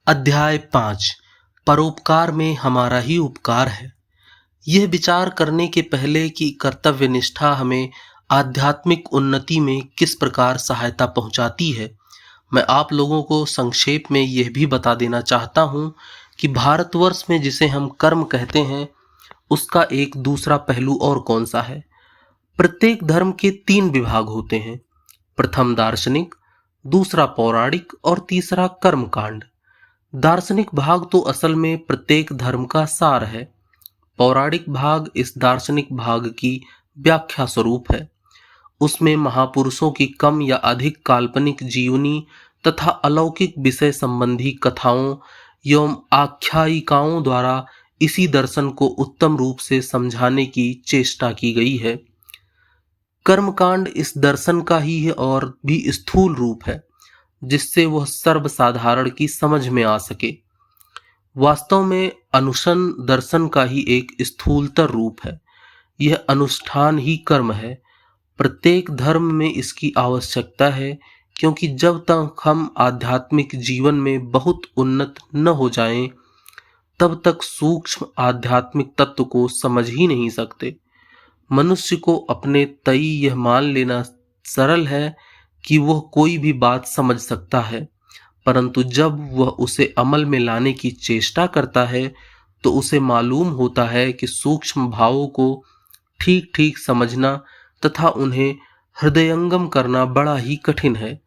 अध्याय 5। परोपकार में हमारा ही उपकार है। यह विचार करने के पहले कि कर्तव्य निष्ठा हमें आध्यात्मिक उन्नति में किस प्रकार सहायता पहुंचाती है, मैं आप लोगों को संक्षेप में यह भी बता देना चाहता हूं कि भारतवर्ष में जिसे हम कर्म कहते हैं, उसका एक दूसरा पहलू और कौन सा है। प्रत्येक धर्म के 3 विभाग होते हैं। प्रथम दार्शनिक, दूसरा पौराणिक और तीसरा कर्मकांड। दार्शनिक भाग तो असल में प्रत्येक धर्म का सार है। पौराणिक भाग इस दार्शनिक भाग की व्याख्या स्वरूप है। उसमें महापुरुषों की कम या अधिक काल्पनिक जीवनी तथा अलौकिक विषय संबंधी कथाओं एवं आख्यायिकाओं द्वारा इसी दर्शन को उत्तम रूप से समझाने की चेष्टा की गई है। कर्मकांड इस दर्शन का ही है और भी स्थूल रूप है, जिससे वह सर्वसाधारण की समझ में आ सके। वास्तव में अनुष्ठान दर्शन का ही एक स्थूलतर रूप है। यह अनुष्ठान ही कर्म है। प्रत्येक धर्म में इसकी आवश्यकता है, क्योंकि जब तक हम आध्यात्मिक जीवन में बहुत उन्नत न हो जाएं, तब तक सूक्ष्म आध्यात्मिक तत्व को समझ ही नहीं सकते। मनुष्य को अपने तई यह मान लेना सरल है कि वह कोई भी बात समझ सकता है, परंतु जब वह उसे अमल में लाने की चेष्टा करता है तो उसे मालूम होता है कि सूक्ष्म भावों को ठीक ठीक समझना तथा उन्हें हृदयंगम करना बड़ा ही कठिन है।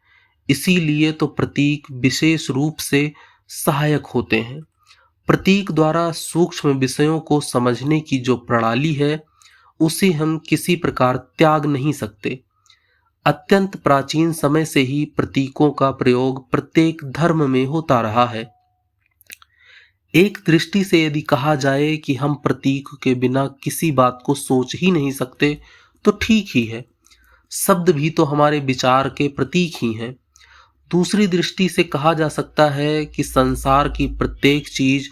इसीलिए तो प्रतीक विशेष रूप से सहायक होते हैं। प्रतीक द्वारा सूक्ष्म विषयों को समझने की जो प्रणाली है, उसे हम किसी प्रकार त्याग नहीं सकते। अत्यंत प्राचीन समय से ही प्रतीकों का प्रयोग प्रत्येक धर्म में होता रहा है। एक दृष्टि से यदि कहा जाए कि हम प्रतीक के बिना किसी बात को सोच ही नहीं सकते, तो ठीक ही है। शब्द भी तो हमारे विचार के प्रतीक ही हैं। दूसरी दृष्टि से कहा जा सकता है कि संसार की प्रत्येक चीज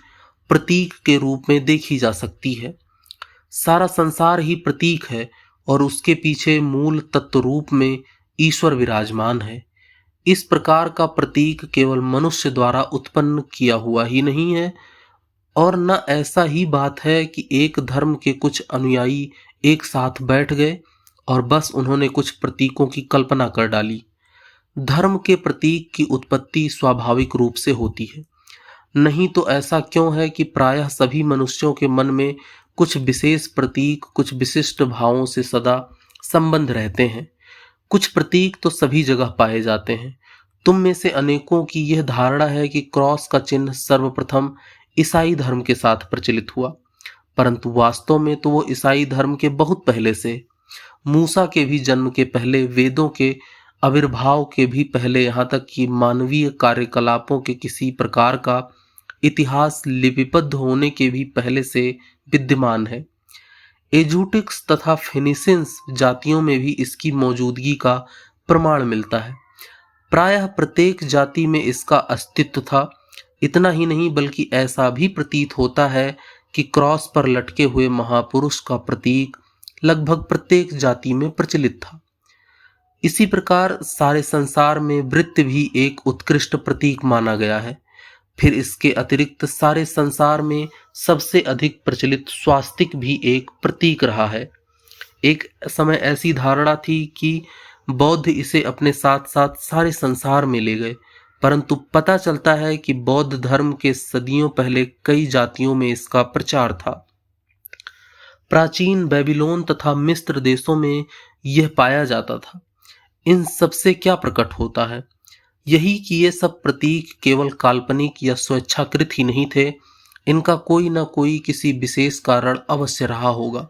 प्रतीक के रूप में देखी जा सकती है। सारा संसार ही प्रतीक है और उसके पीछे मूल तत्व रूप में ईश्वर विराजमान है। इस प्रकार का प्रतीक केवल मनुष्य द्वारा उत्पन्न किया हुआ ही नहीं है, और न ऐसा ही बात है कि एक धर्म के कुछ अनुयायी एक साथ बैठ गए और बस उन्होंने कुछ प्रतीकों की कल्पना कर डाली। धर्म के प्रतीक की उत्पत्ति स्वाभाविक रूप से होती है। नहीं तो ऐसा क्यों है कि प्रायः सभी मनुष्यों के मन में कुछ विशेष प्रतीक कुछ विशिष्ट भावों से सदा संबंध रहते हैं। कुछ प्रतीक तो सभी जगह पाए जाते हैं। तुम में से अनेकों की यह धारणा है कि क्रॉस का चिन्ह सर्वप्रथम ईसाई धर्म के साथ प्रचलित हुआ, परंतु वास्तव में तो वो ईसाई धर्म के बहुत पहले से, मूसा के भी जन्म के पहले, वेदों के आविर्भाव के भी पहले, यहाँ तक कि मानवीय कार्यकलापों के किसी प्रकार का इतिहास लिपिबद्ध होने के भी पहले से विद्यमान है। एजूटिक्स तथा फिनिशियंस जातियों में भी इसकी मौजूदगी का प्रमाण मिलता है। प्रायः प्रत्येक जाति में इसका अस्तित्व था। इतना ही नहीं, बल्कि ऐसा भी प्रतीत होता है कि क्रॉस पर लटके हुए महापुरुष का प्रतीक लगभग प्रत्येक जाति में प्रचलित था। इसी प्रकार सारे संसार में वृत्त भी एक उत्कृष्ट प्रतीक माना गया है। फिर इसके अतिरिक्त सारे संसार में सबसे अधिक प्रचलित स्वास्तिक भी एक प्रतीक रहा है। एक समय ऐसी धारणा थी कि बौद्ध इसे अपने साथ साथ सारे संसार में ले गए, परंतु पता चलता है कि बौद्ध धर्म के सदियों पहले कई जातियों में इसका प्रचार था। प्राचीन बेबीलोन तथा मिस्र देशों में यह पाया जाता था। इन सबसे क्या प्रकट होता है? यही कि ये सब प्रतीक केवल काल्पनिक या स्वेच्छाकृत ही नहीं थे। इनका कोई न कोई किसी विशेष कारण अवश्य रहा होगा।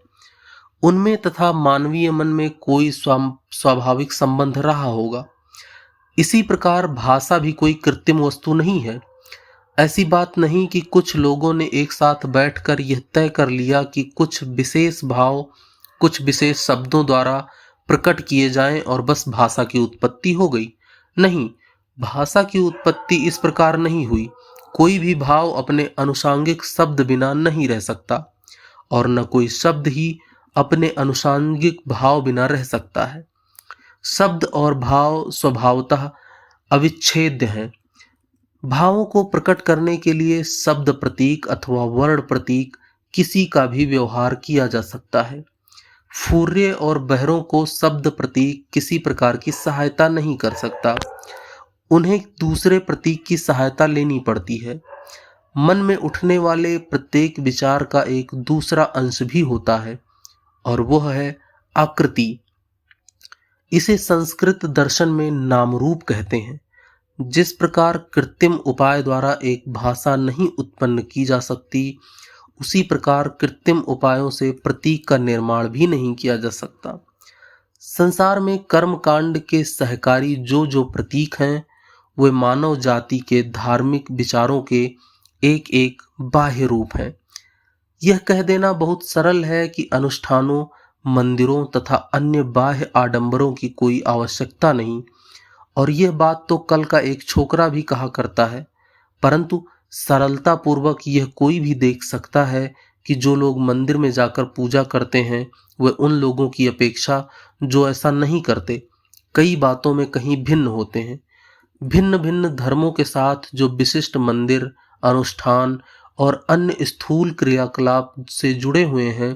उनमें तथा मानवीय मन में कोई स्वाभाविक संबंध रहा होगा। इसी प्रकार भाषा भी कोई कृत्रिम वस्तु नहीं है। ऐसी बात नहीं कि कुछ लोगों ने एक साथ बैठकर यह तय कर लिया कि कुछ विशेष भाव कुछ विशेष शब्दों द्वारा प्रकट किए जाएं और बस भाषा की उत्पत्ति हो गई। नहीं, भाषा की उत्पत्ति इस प्रकार नहीं हुई। कोई भी भाव अपने अनुषांगिक शब्द बिना नहीं रह सकता, और न कोई शब्द ही अपने अनुषांगिक भाव बिना रह सकता है। शब्द और भाव स्वभावतः अविच्छेद्य हैं। भावों को प्रकट करने के लिए शब्द प्रतीक अथवा वर्ण प्रतीक किसी का भी व्यवहार किया जा सकता है। फुर्रे और बहरों को शब्द प्रतीक किसी प्रकार की सहायता नहीं कर सकता, उन्हें दूसरे प्रतीक की सहायता लेनी पड़ती है। मन में उठने वाले प्रत्येक विचार का एक दूसरा अंश भी होता है और वह है आकृति। इसे संस्कृत दर्शन में नाम रूप कहते हैं। जिस प्रकार कृत्रिम उपाय द्वारा एक भाषा नहीं उत्पन्न की जा सकती, उसी प्रकार कृत्रिम उपायों से प्रतीक का निर्माण भी नहीं किया जा सकता। संसार में कर्म कांड के सहकारी जो जो प्रतीक हैं, वे मानव जाति के धार्मिक विचारों के एक एक बाह्य रूप हैं। यह कह देना बहुत सरल है कि अनुष्ठानों, मंदिरों तथा अन्य बाह्य आडंबरों की कोई आवश्यकता नहीं, और यह बात तो कल का एक छोकरा भी कहा करता है। परंतु सरलता पूर्वक यह कोई भी देख सकता है कि जो लोग मंदिर में जाकर पूजा करते हैं, वे उन लोगों की अपेक्षा जो ऐसा नहीं करते, कई बातों में कहीं भिन्न होते हैं। भिन्न भिन्न धर्मों के साथ जो विशिष्ट मंदिर, अनुष्ठान और अन्य स्थूल क्रियाकलाप से जुड़े हुए हैं,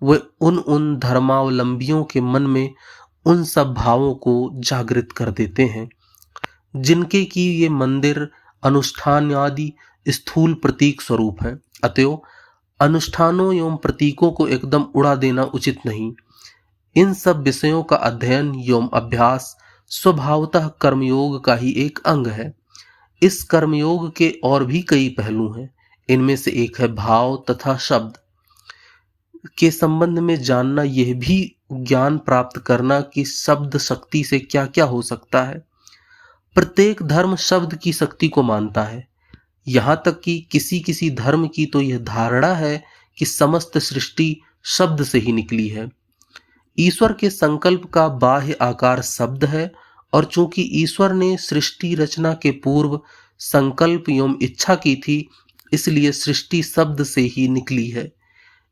वे उन धर्मावलंबियों के मन में उन सब भावों को जागृत कर देते हैं जिनके कि ये मंदिर, अनुष्ठान आदि स्थूल प्रतीक स्वरूप हैं। अतएव अनुष्ठानों एवं प्रतीकों को एकदम उड़ा देना उचित नहीं। इन सब विषयों का अध्ययन एवं अभ्यास स्वभावतः कर्मयोग का ही एक अंग है। इस कर्मयोग के और भी कई पहलू हैं। इनमें से एक है भाव तथा शब्द के संबंध में जानना, यह भी ज्ञान प्राप्त करना कि शब्द शक्ति से क्या क्या हो सकता है। प्रत्येक धर्म शब्द की शक्ति को मानता है। यहाँ तक कि किसी किसी धर्म की तो यह धारणा है कि समस्त सृष्टि शब्द से ही निकली है। ईश्वर के संकल्प का बाह्य आकार शब्द है, और चूंकि ईश्वर ने सृष्टि रचना के पूर्व संकल्प एवं इच्छा की थी, इसलिए सृष्टि शब्द से ही निकली है।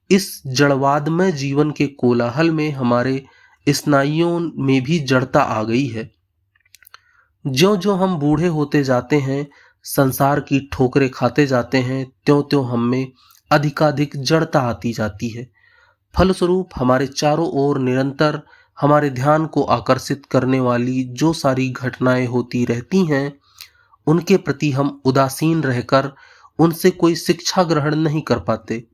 इस जड़वादमय जीवन के कोलाहल में हमारे स्नायुओं में भी जड़ता आ गई है। ज्यों ज्यों हम बूढ़े होते जाते हैं, संसार की ठोकरें खाते जाते हैं, त्यों त्यों हम में अधिकाधिक जड़ता आती जाती है। फलस्वरूप हमारे चारों ओर निरंतर हमारे ध्यान को आकर्षित करने वाली जो सारी घटनाएं होती रहती हैं, उनके प्रति हम उदासीन रहकर उनसे कोई शिक्षा ग्रहण नहीं कर पाते।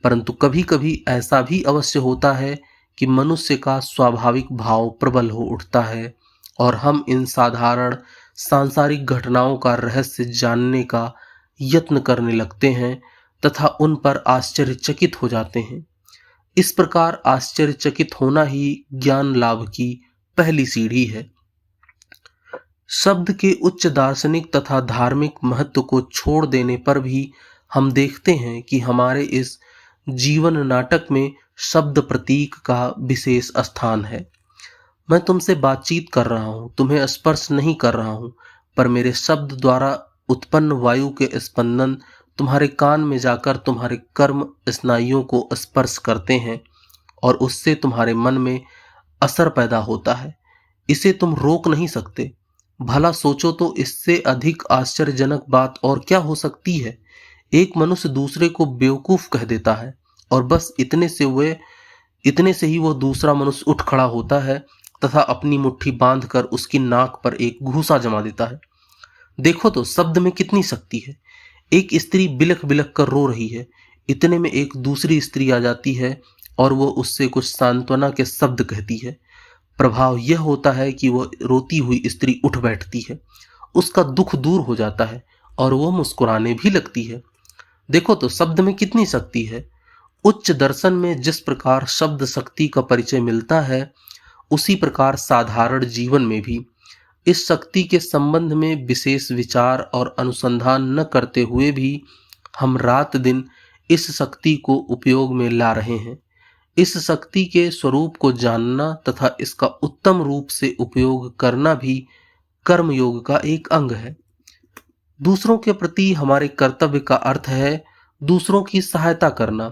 परंतु कभी कभी ऐसा भी अवश्य होता है कि मनुष्य का स्वाभाविक भाव प्रबल हो उठता है और हम इन साधारण सांसारिक घटनाओं का रहस्य जानने का यत्न करने लगते हैं तथा उन पर आश्चर्यचकित हो जाते हैं। इस प्रकार आश्चर्यचकित होना ही ज्ञान लाभ की पहली सीढ़ी है। शब्द के उच्च दार्शनिक तथा धार्मिक महत्व को छोड़ देने पर भी हम देखते हैं कि हमारे इस जीवन नाटक में शब्द प्रतीक का विशेष स्थान है। मैं तुमसे बातचीत कर रहा हूँ, तुम्हें स्पर्श नहीं कर रहा हूँ, पर मेरे शब्द द्वारा उत्पन्न वायु के स्पंदन तुम्हारे कान में जाकर तुम्हारे कर्म स्नायुओं को स्पर्श करते हैं और उससे तुम्हारे मन में असर पैदा होता है। इसे तुम रोक नहीं सकते। भला सोचो तो इससे अधिक आश्चर्यजनक बात और क्या हो सकती है। एक मनुष्य दूसरे को बेवकूफ कह देता है और बस इतने से ही वो दूसरा मनुष्य उठ खड़ा होता है तथा अपनी मुट्ठी बांधकर उसकी नाक पर एक घूंसा जमा देता है। देखो तो शब्द में कितनी शक्ति है। एक स्त्री बिलख बिलख कर रो रही है, इतने में एक दूसरी स्त्री आ जाती है और वो उससे कुछ सांत्वना के शब्द कहती है। प्रभाव यह होता है कि वह रोती हुई स्त्री उठ बैठती है, उसका दुख दूर हो जाता है और वह मुस्कुराने भी लगती है। देखो तो शब्द में कितनी शक्ति है। उच्च दर्शन में जिस प्रकार शब्द शक्ति का परिचय मिलता है, उसी प्रकार साधारण जीवन में भी इस शक्ति के संबंध में विशेष विचार और अनुसंधान न करते हुए भी हम रात दिन इस शक्ति को उपयोग में ला रहे हैं। इस शक्ति के स्वरूप को जानना तथा इसका उत्तम रूप से उपयोग करना भी कर्मयोग का एक अंग है। दूसरों के प्रति हमारे कर्तव्य का अर्थ है दूसरों की सहायता करना,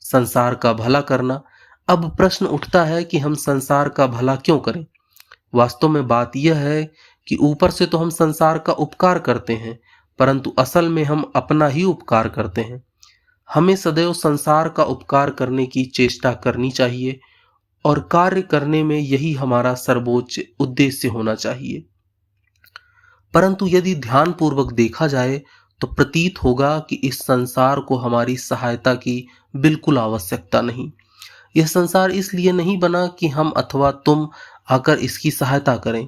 संसार का भला करना। अब प्रश्न उठता है कि हम संसार का भला क्यों करें। वास्तव में बात यह है कि ऊपर से तो हम संसार का उपकार करते हैं, परंतु असल में हम अपना ही उपकार करते हैं। हमें सदैव संसार का उपकार करने की चेष्टा करनी चाहिए और कार्य करने में यही हमारा सर्वोच्च उद्देश्य होना चाहिए। परंतु यदि ध्यानपूर्वक देखा जाए तो प्रतीत होगा कि इस संसार को हमारी सहायता की बिल्कुल आवश्यकता नहीं। यह संसार इसलिए नहीं बना कि हम अथवा तुम आकर इसकी सहायता करें।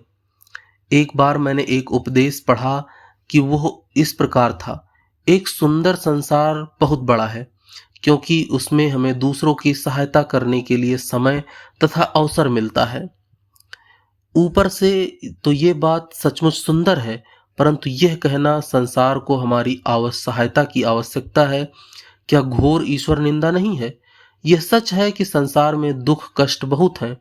एक बार मैंने एक उपदेश पढ़ा कि वह इस प्रकार था, एक सुंदर संसार बहुत बड़ा है क्योंकि उसमें हमें दूसरों की सहायता करने के लिए समय तथा अवसर मिलता है। ऊपर से तो ये बात सचमुच सुंदर है, परंतु यह कहना संसार को हमारी सहायता की आवश्यकता है, क्या घोर ईश्वर निंदा नहीं है? यह सच है कि संसार में दुख कष्ट बहुत है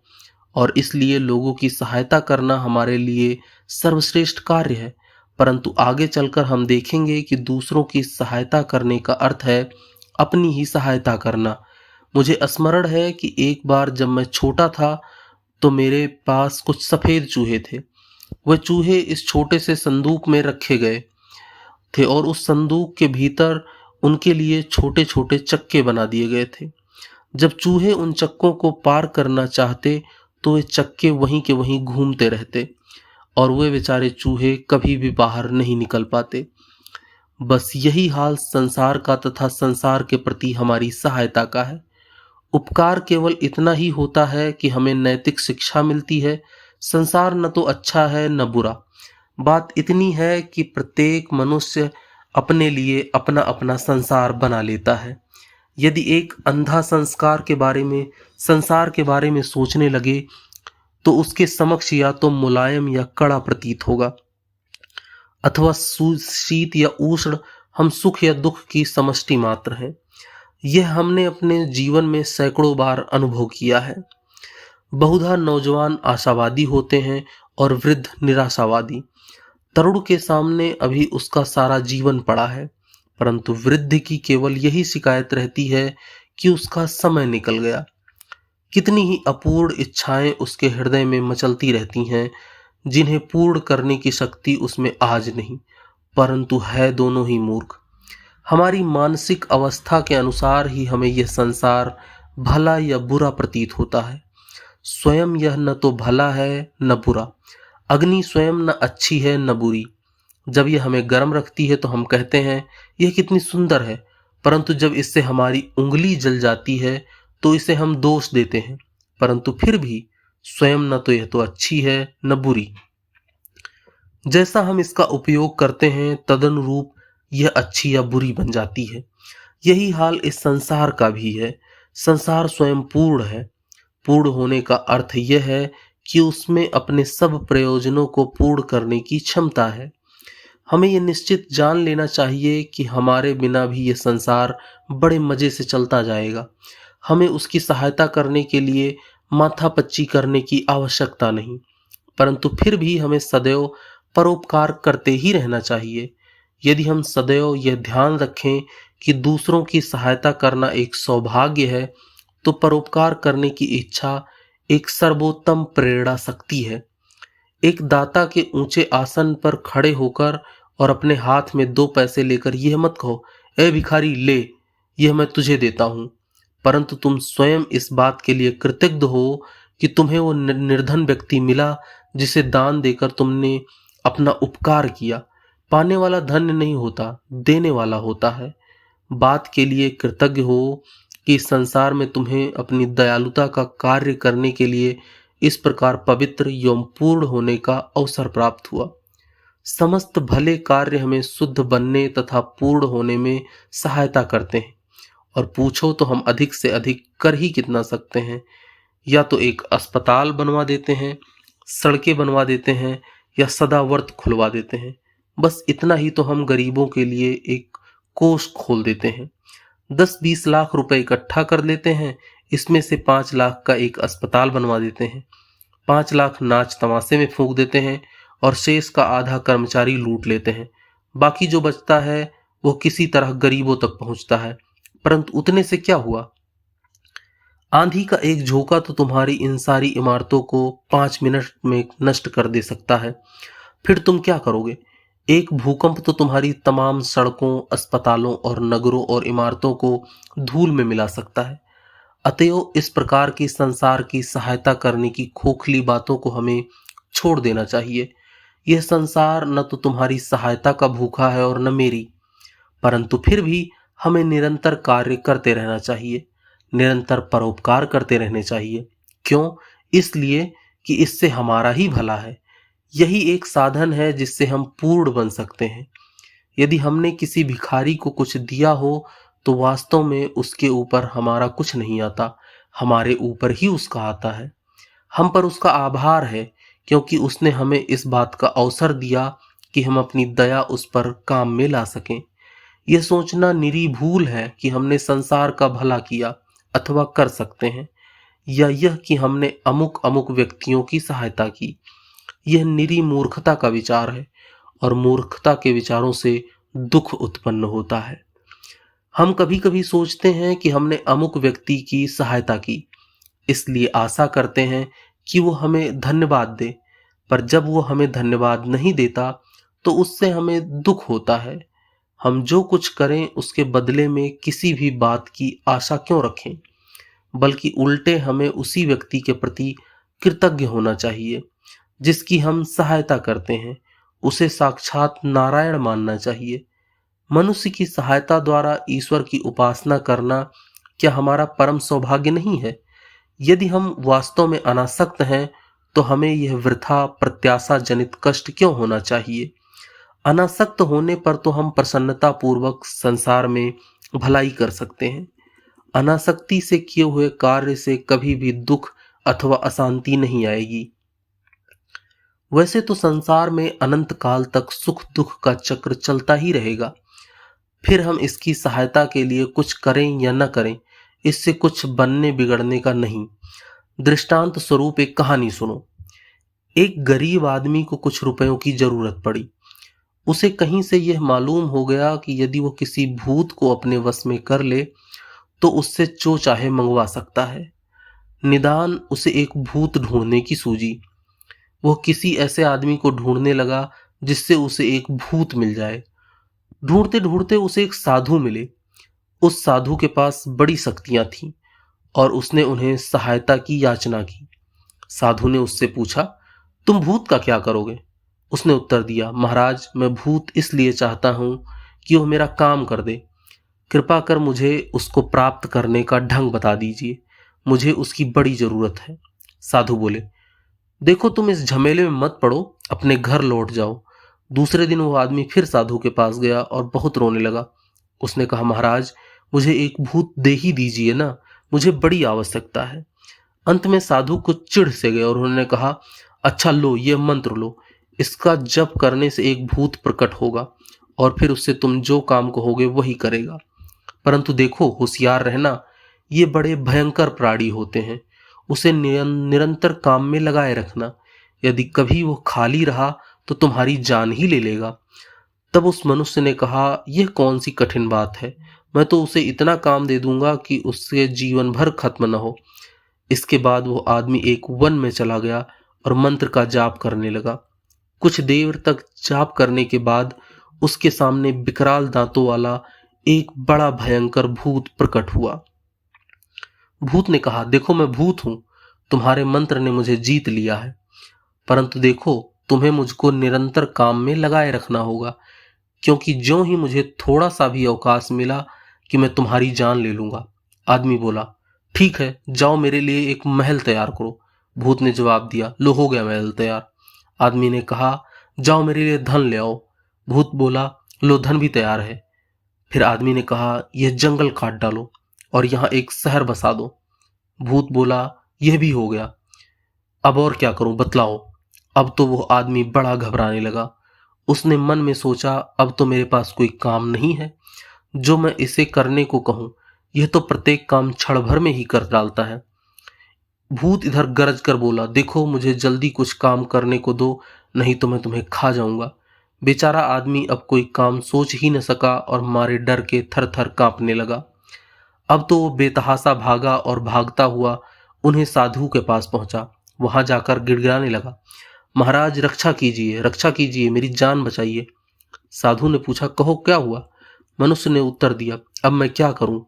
और इसलिए लोगों की सहायता करना हमारे लिए सर्वश्रेष्ठ कार्य है। परंतु आगे चलकर हम देखेंगे कि दूसरों की सहायता करने का अर्थ है अपनी ही सहायता करना। मुझे स्मरण है कि एक बार जब मैं छोटा था तो मेरे पास कुछ सफेद चूहे थे। वह चूहे इस छोटे से संदूक में रखे गए थे और उस संदूक के भीतर उनके लिए छोटे छोटे चक्के बना दिए गए थे। जब चूहे उन चक्कों को पार करना चाहते तो वे चक्के वहीं के वहीं घूमते रहते और वे बेचारे चूहे कभी भी बाहर नहीं निकल पाते। बस यही हाल संसार का तथा संसार के प्रति हमारी सहायता का है। उपकार केवल इतना ही होता है कि हमें नैतिक शिक्षा मिलती है। संसार न तो अच्छा है न बुरा। बात इतनी है कि प्रत्येक मनुष्य अपने लिए अपना अपना संसार बना लेता है। यदि एक अंधा संसार के बारे में सोचने लगे तो उसके समक्ष या तो मुलायम या कड़ा प्रतीत होगा, अथवा शीत या उष्ण। हम सुख या दुख की समष्टि मात्र हैं। यह हमने अपने जीवन में सैकड़ों बार अनुभव किया है। बहुधा नौजवान आशावादी होते हैं और वृद्ध निराशावादी। तरुण के सामने अभी उसका सारा जीवन पड़ा है, परंतु वृद्ध की केवल यही शिकायत रहती है कि उसका समय निकल गया। कितनी ही अपूर्ण इच्छाएं उसके हृदय में मचलती रहती हैं, जिन्हें पूर्ण करने की शक्ति उसमें आज नहीं, परंतु है दोनों ही मूर्ख। हमारी मानसिक अवस्था के अनुसार ही हमें यह संसार भला या बुरा प्रतीत होता है। स्वयं यह न तो भला है न बुरा। अग्नि स्वयं न अच्छी है न बुरी। जब यह हमें गर्म रखती है तो हम कहते हैं यह कितनी सुंदर है, परंतु जब इससे हमारी उंगली जल जाती है तो इसे हम दोष देते हैं, परंतु फिर भी स्वयं न तो यह तो अच्छी है न बुरी। जैसा हम इसका उपयोग करते हैं तदनुरूप यह अच्छी या बुरी बन जाती है। यही हाल इस संसार का भी है। संसार स्वयं पूर्ण है। पूर्ण होने का अर्थ यह है कि उसमें अपने सब प्रयोजनों को पूर्ण करने की क्षमता है। हमें यह निश्चित जान लेना चाहिए कि हमारे बिना भी यह संसार बड़े मजे से चलता जाएगा। हमें उसकी सहायता करने के लिए माथापच्ची करने की आवश्यकता नहीं, परंतु फिर भी हमें सदैव परोपकार करते ही रहना चाहिए। यदि हम सदैव यह ध्यान रखें कि दूसरों की सहायता करना एक सौभाग्य है, तो परोपकार करने की इच्छा एक सर्वोत्तम प्रेरणा शक्ति है। एक दाता के ऊंचे आसन पर खड़े होकर और अपने हाथ में 2 पैसे लेकर यह मत कहो, ए भिखारी ले, यह मैं तुझे देता हूं, परंतु तुम स्वयं इस बात के लिए कृतज्ञ हो कि तुम्हें वो निर्धन व्यक्ति मिला जिसे दान देकर तुमने अपना उपकार किया। पाने वाला धन्य नहीं होता, देने वाला होता है। बात के लिए कृतज्ञ हो कि इस संसार में तुम्हें अपनी दयालुता का कार्य करने के लिए इस प्रकार पवित्र एवं पूर्ण होने का अवसर प्राप्त हुआ। समस्त भले कार्य हमें शुद्ध बनने तथा पूर्ण होने में सहायता करते हैं, और पूछो तो हम अधिक से अधिक कर ही कितना सकते हैं। या तो एक अस्पताल बनवा देते हैं, सड़कें बनवा देते हैं या सदावर्त खुलवा देते हैं। बस इतना ही तो हम गरीबों के लिए एक कोष खोल देते हैं। 10-20 लाख रुपए इकट्ठा कर लेते हैं, इसमें से 5 लाख का एक अस्पताल बनवा देते हैं, 5 लाख नाच तमाशे में फूंक देते हैं और शेष का आधा कर्मचारी लूट लेते हैं। बाकी जो बचता है वो किसी तरह गरीबों तक पहुंचता है, परंतु उतने से क्या हुआ? आंधी का एक झोंका तो तुम्हारी इन सारी इमारतों को 5 मिनट में नष्ट कर दे सकता है। फिर तुम क्या करोगे? एक भूकंप तो तुम्हारी तमाम सड़कों, अस्पतालों और नगरों और इमारतों को धूल में मिला सकता है। अतएव इस प्रकार की संसार की सहायता करने की खोखली बातों को हमें छोड़ देना चाहिए। यह संसार न तो तुम्हारी सहायता का भूखा है और न मेरी, परंतु फिर भी हमें निरंतर कार्य करते रहना चाहिए, निरंतर परोपकार करते रहने चाहिए। क्यों? इसलिए कि इससे हमारा ही भला है। यही एक साधन है जिससे हम पूर्ण बन सकते हैं। यदि हमने किसी भिखारी को कुछ दिया हो तो वास्तव में उसके ऊपर हमारा कुछ नहीं आता, हमारे ऊपर ही उसका आता है। हम पर उसका आभार है, क्योंकि उसने हमें इस बात का अवसर दिया कि हम अपनी दया उस पर काम में ला सकें। यह सोचना निरी भूल है कि हमने संसार का भला किया अथवा कर सकते हैं, या यह कि हमने अमुक अमुक व्यक्तियों की सहायता की। यह निरी मूर्खता का विचार है, और मूर्खता के विचारों से दुख उत्पन्न होता है। हम कभी कभी सोचते हैं कि हमने अमुक व्यक्ति की सहायता की, इसलिए आशा करते हैं कि वो हमें धन्यवाद दे, पर जब वो हमें धन्यवाद नहीं देता तो उससे हमें दुख होता है। हम जो कुछ करें उसके बदले में किसी भी बात की आशा क्यों रखें, बल्कि उल्टे हमें उसी व्यक्ति के प्रति कृतज्ञ होना चाहिए जिसकी हम सहायता करते हैं। उसे साक्षात नारायण मानना चाहिए। मनुष्य की सहायता द्वारा ईश्वर की उपासना करना क्या हमारा परम सौभाग्य नहीं है? यदि हम वास्तव में अनासक्त हैं तो हमें यह वृथा प्रत्याशा जनित कष्ट क्यों होना चाहिए? अनासक्त होने पर तो हम प्रसन्नता पूर्वक संसार में भलाई कर सकते हैं। अनासक्ति से किए हुए कार्य से कभी भी दुख अथवा अशांति नहीं आएगी। वैसे तो संसार में अनंत काल तक सुख दुख का चक्र चलता ही रहेगा। फिर हम इसकी सहायता के लिए कुछ करें या न करें, इससे कुछ बनने बिगड़ने का नहीं। दृष्टांत स्वरूप एक कहानी सुनो। एक गरीब आदमी को कुछ रुपयों की जरूरत पड़ी। उसे कहीं से यह मालूम हो गया कि यदि वो किसी भूत को अपने वश में कर ले तो उससे जो चाहे मंगवा सकता है। निदान उसे एक भूत ढूंढने की सूझी। वह किसी ऐसे आदमी को ढूंढने लगा जिससे उसे एक भूत मिल जाए। ढूंढते ढूंढते उसे एक साधु मिले। उस साधु के पास बड़ी शक्तियां थीं और उसने उन्हें सहायता की याचना की। साधु ने उससे पूछा, तुम भूत का क्या करोगे? उसने उत्तर दिया, महाराज, मैं भूत इसलिए चाहता हूं कि वह मेरा काम कर दे। कृपा कर मुझे उसको प्राप्त करने का ढंग बता दीजिए, मुझे उसकी बड़ी जरूरत है। साधु बोले, देखो तुम इस झमेले में मत पड़ो, अपने घर लौट जाओ। दूसरे दिन वो आदमी फिर साधु के पास गया और बहुत रोने लगा। उसने कहा, महाराज, मुझे एक भूत दे ही दीजिए ना, मुझे बड़ी आवश्यकता है। अंत में साधु कुछ चिढ़ से गए और उन्होंने कहा, अच्छा लो, ये मंत्र लो, इसका जप करने से एक भूत प्रकट होगा और फिर उससे तुम जो काम कहोगे वही करेगा। परंतु देखो, होशियार रहना, ये बड़े भयंकर प्राणी होते हैं। उसे निरंतर काम में लगाए रखना। यदि कभी वो खाली रहा तो तुम्हारी जान ही ले लेगा। तब उस मनुष्य ने कहा, यह कौन सी कठिन बात है, मैं तो उसे इतना काम दे दूंगा कि उससे जीवन भर खत्म न हो। इसके बाद वो आदमी एक वन में चला गया और मंत्र का जाप करने लगा। कुछ देर तक जाप करने के बाद उसके सामने विकराल दांतों वाला एक बड़ा भयंकर भूत प्रकट हुआ। भूत ने कहा, देखो मैं भूत हूं, तुम्हारे मंत्र ने मुझे जीत लिया है, परंतु देखो तुम्हें मुझको निरंतर काम में लगाए रखना होगा, क्योंकि ज्यों ही मुझे थोड़ा सा भी अवकाश मिला कि मैं तुम्हारी जान ले लूंगा। आदमी बोला, ठीक है, जाओ मेरे लिए एक महल तैयार करो। भूत ने जवाब दिया, लो हो गया महल तैयार। आदमी ने कहा, जाओ मेरे लिए धन ले आओ। भूत बोला, लो धन भी तैयार है। फिर आदमी ने कहा, यह जंगल काट डालो और यहाँ एक शहर बसा दो। भूत बोला, यह भी हो गया, अब और क्या करूं बतलाओ। अब तो वो आदमी बड़ा घबराने लगा। उसने मन में सोचा, अब तो मेरे पास कोई काम नहीं है जो मैं इसे करने को कहूं, यह तो प्रत्येक काम क्षण भर में ही कर डालता है। भूत इधर गरज कर बोला, देखो मुझे जल्दी कुछ काम करने को दो, नहीं तो मैं तुम्हें खा जाऊंगा। बेचारा आदमी अब कोई काम सोच ही न सका और मारे डर के थर थर कांपने लगा। अब तो वो बेतहासा भागा और भागता हुआ उन्हें साधु के पास पहुंचा। वहां जाकर गिड़गिड़ाने लगा, महाराज रक्षा कीजिए, रक्षा कीजिए, मेरी जान बचाइए। साधु ने पूछा, कहो क्या हुआ? मनुष्य ने उत्तर दिया, अब मैं क्या करूं?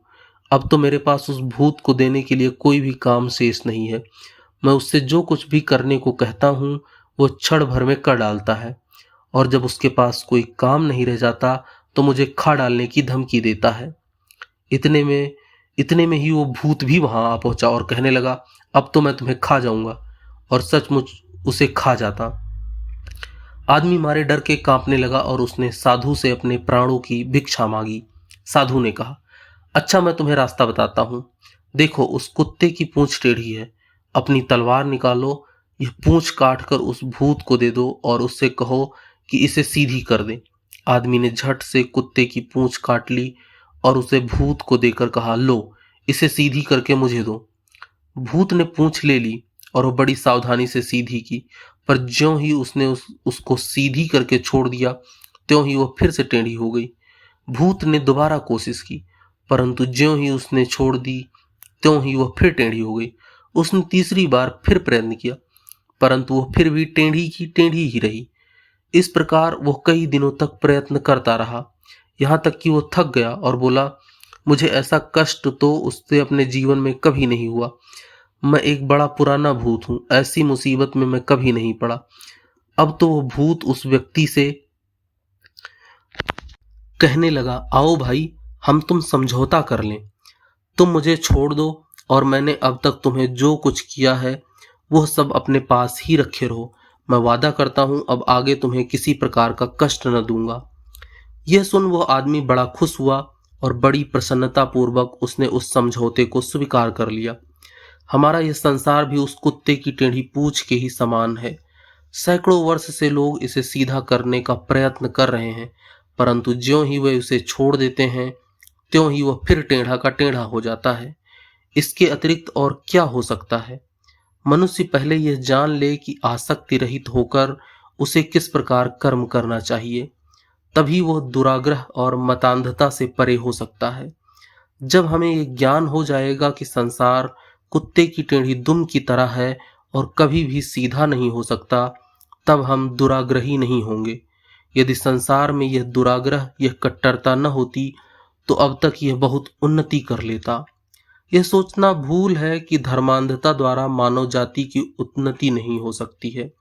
अब तो मेरे पास उस भूत को देने के लिए कोई भी काम शेष नहीं है। मैं उससे जो कुछ भी करने को कहता हूं वो क्षण भर में कर डालता है, और जब उसके पास कोई काम नहीं रह जाता तो मुझे खा डालने की धमकी देता है। इतने में इतने में ही वो भूत भी वहां आ पहुंचा और कहने लगा, अब तो मैं तुम्हें खा जाऊंगा। और सचमुच उसे खा जाता। आदमी मारे डर के कांपने लगा और उसने साधु से अपने प्राणों की भिक्षा मांगी। साधु ने कहा, अच्छा मैं तुम्हें रास्ता बताता हूं। देखो, उस कुत्ते की पूंछ टेढ़ी है। अपनी तलवार निकालो, यह पूंछ काट कर उस भूत को दे दो और उससे कहो कि इसे सीधी कर दे। आदमी ने झट से कुत्ते की पूंछ काट ली और उसे भूत को देकर कहा, लो, इसे सीधी करके मुझे दो। भूत ने पूंछ ले ली और वो बड़ी सावधानी से सीधी की, पर ज्यों ही उसने उसको सीधी करके छोड़ दिया, त्यों ही वो फिर से टेढ़ी हो गई। भूत ने दोबारा कोशिश की, परंतु ज्यों ही उसने छोड़ दी, त्यों ही वह फिर टेढ़ी हो गई। उसने तीसरी बार फिर प्रयत्न किया, परंतु वह फिर भी टेढ़ी की टेढ़ी ही रही। इस प्रकार वो कई दिनों तक प्रयत्न करता रहा, यहाँ तक कि वो थक गया और बोला, मुझे ऐसा कष्ट तो उससे अपने जीवन में कभी नहीं हुआ। मैं एक बड़ा पुराना भूत हूं, ऐसी मुसीबत में मैं कभी नहीं पड़ा। अब तो वो भूत उस व्यक्ति से कहने लगा, आओ भाई, हम तुम समझौता कर लें। तुम मुझे छोड़ दो और मैंने अब तक तुम्हें जो कुछ किया है वह सब अपने पास ही रखे रहो। मैं वादा करता हूं अब आगे तुम्हें किसी प्रकार का कष्ट न दूंगा। यह सुन वह आदमी बड़ा खुश हुआ और बड़ी प्रसन्नता पूर्वक उसने उस समझौते को स्वीकार कर लिया। हमारा यह संसार भी उस कुत्ते की टेढ़ी पूंछ के ही समान है। सैकड़ों वर्ष से लोग इसे सीधा करने का प्रयत्न कर रहे हैं, परंतु ज्यों ही वे उसे छोड़ देते हैं, त्यों ही वह फिर टेढ़ा का टेढ़ा हो जाता है। इसके अतिरिक्त और क्या हो सकता है? मनुष्य पहले यह जान ले कि आसक्ति रहित होकर उसे किस प्रकार कर्म करना चाहिए, तभी वह दुराग्रह और मतांधता से परे हो सकता है। जब हमें यह ज्ञान हो जाएगा कि संसार कुत्ते की टेढ़ी दुम की तरह है और कभी भी सीधा नहीं हो सकता, तब हम दुराग्रही नहीं होंगे। यदि संसार में यह दुराग्रह, यह कट्टरता न होती तो अब तक यह बहुत उन्नति कर लेता। यह सोचना भूल है कि धर्मांधता द्वारा मानव जाति की उन्नति नहीं हो सकती है,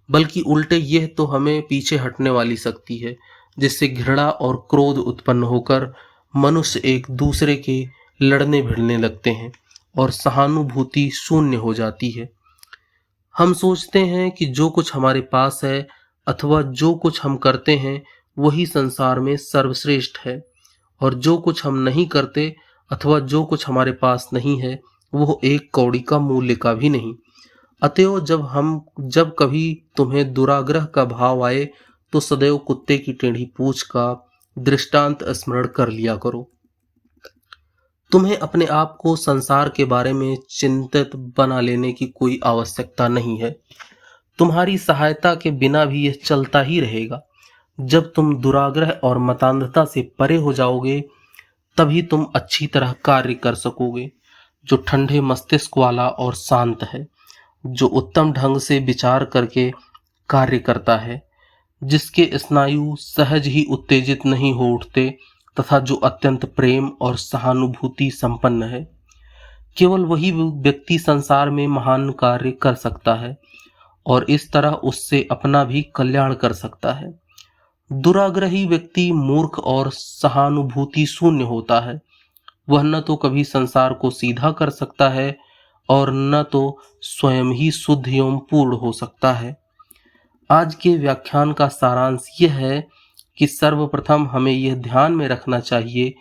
बल्कि उल्टे यह तो हमें पीछे हटने वाली शक्ति है, जिससे घृणा और क्रोध उत्पन्न होकर मनुष्य एक दूसरे के लड़ने भिड़ने लगते हैं और सहानुभूति शून्य हो जाती है। हम सोचते हैं कि जो कुछ हमारे पास है अथवा जो कुछ हम करते हैं वही संसार में सर्वश्रेष्ठ है, और जो कुछ हम नहीं करते अथवा जो कुछ हमारे पास नहीं है वो एक कौड़ी का मूल्य का भी नहीं। अतएव जब कभी तुम्हें दुराग्रह का भाव आए तो सदैव कुत्ते की टेढ़ी पूंछ का दृष्टांत स्मरण कर लिया करो। तुम्हें अपने आप को संसार के बारे में चिंतित बना लेने की कोई आवश्यकता नहीं है। तुम्हारी सहायता के बिना भी यह चलता ही रहेगा। जब तुम दुराग्रह और मतांधता से परे हो जाओगे, तभी तुम अच्छी तरह कार्य कर सकोगे। जो ठंडे मस्तिष्क वाला और शांत है, जो उत्तम ढंग से विचार करके कार्य करता है, जिसके स्नायु सहज ही उत्तेजित नहीं हो उठते तथा जो अत्यंत प्रेम और सहानुभूति संपन्न है, केवल वही व्यक्ति संसार में महान कार्य कर सकता है और इस तरह उससे अपना भी कल्याण कर सकता है। दुराग्रही व्यक्ति मूर्ख और सहानुभूति शून्य होता है। वह न तो कभी संसार को सीधा कर सकता है और न तो स्वयं ही शुद्ध एवं पूर्ण हो सकता है। आज के व्याख्यान का सारांश यह है कि सर्वप्रथम हमें यह ध्यान में रखना चाहिए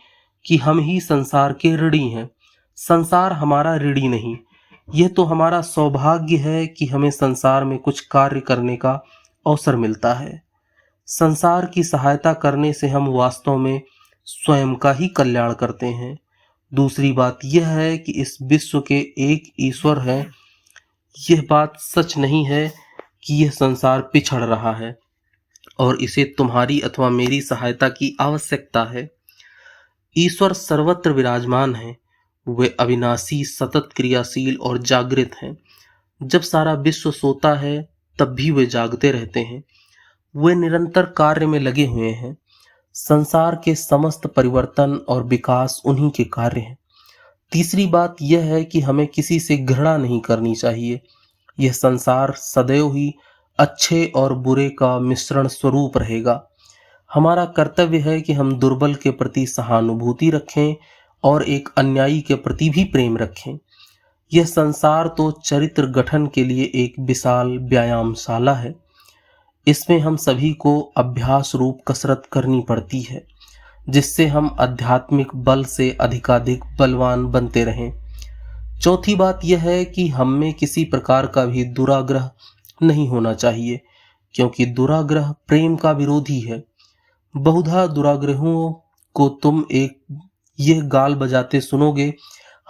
कि हम ही संसार के ऋणी हैं। संसार हमारा ऋणी नहीं। यह तो हमारा सौभाग्य है कि हमें संसार में कुछ कार्य करने का अवसर मिलता है। संसार की सहायता करने से हम वास्तव में स्वयं का ही कल्याण करते हैं। दूसरी बात यह है कि इस विश्व के एक ईश्वर है। यह बात सच नहीं है कि यह संसार पिछड़ रहा है और इसे तुम्हारी अथवा मेरी सहायता की आवश्यकता है। ईश्वर सर्वत्र विराजमान है। वे अविनाशी, सतत क्रियाशील और जागृत हैं। जब सारा विश्व सोता है तब भी वे जागते रहते हैं। वे निरंतर कार्य में लगे हुए हैं। संसार के समस्त परिवर्तन और विकास उन्हीं के कार्य हैं। तीसरी बात यह है कि हमें किसी से घृणा नहीं करनी चाहिए। यह संसार सदैव ही अच्छे और बुरे का मिश्रण स्वरूप रहेगा। हमारा कर्तव्य है कि हम दुर्बल के प्रति सहानुभूति रखें और एक अन्यायी के प्रति भी प्रेम रखें। यह संसार तो चरित्र गठन के लिए एक विशाल व्यायामशाला है। इसमें हम सभी को अभ्यास रूप कसरत करनी पड़ती है, जिससे हम आध्यात्मिक बल से अधिकाधिक बलवान बनते रहें। चौथी बात यह है कि हम में किसी प्रकार का भी दुराग्रह नहीं होना चाहिए, क्योंकि दुराग्रह प्रेम का विरोधी है। बहुधा दुराग्रहों को तुम यह गाल बजाते सुनोगे,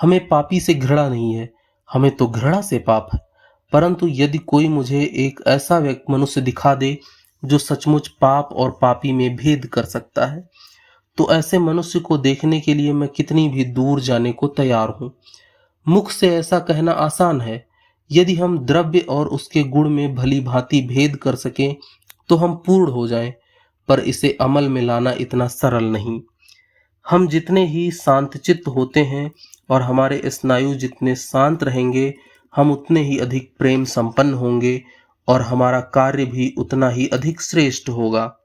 हमें पापी से घृणा नहीं है, हमें तो घृणा से पाप है। परंतु यदि कोई मुझे एक ऐसा मनुष्य दिखा दे जो सचमुच पाप और पापी में भेद कर सकता है, तो ऐसे मनुष्य को देखने के लिए मैं कितनी भी दूर जाने को तैयार हूं। मुख से ऐसा कहना आसान है। यदि हम द्रव्य और उसके गुण में भली भांति भेद कर सकें तो हम पूर्ण हो जाएं, पर इसे अमल में लाना इतना सरल नहीं। हम जितने ही शांतचित्त होते हैं और हमारे स्नायु जितने शांत रहेंगे, हम उतने ही अधिक प्रेम संपन्न होंगे और हमारा कार्य भी उतना ही अधिक श्रेष्ठ होगा।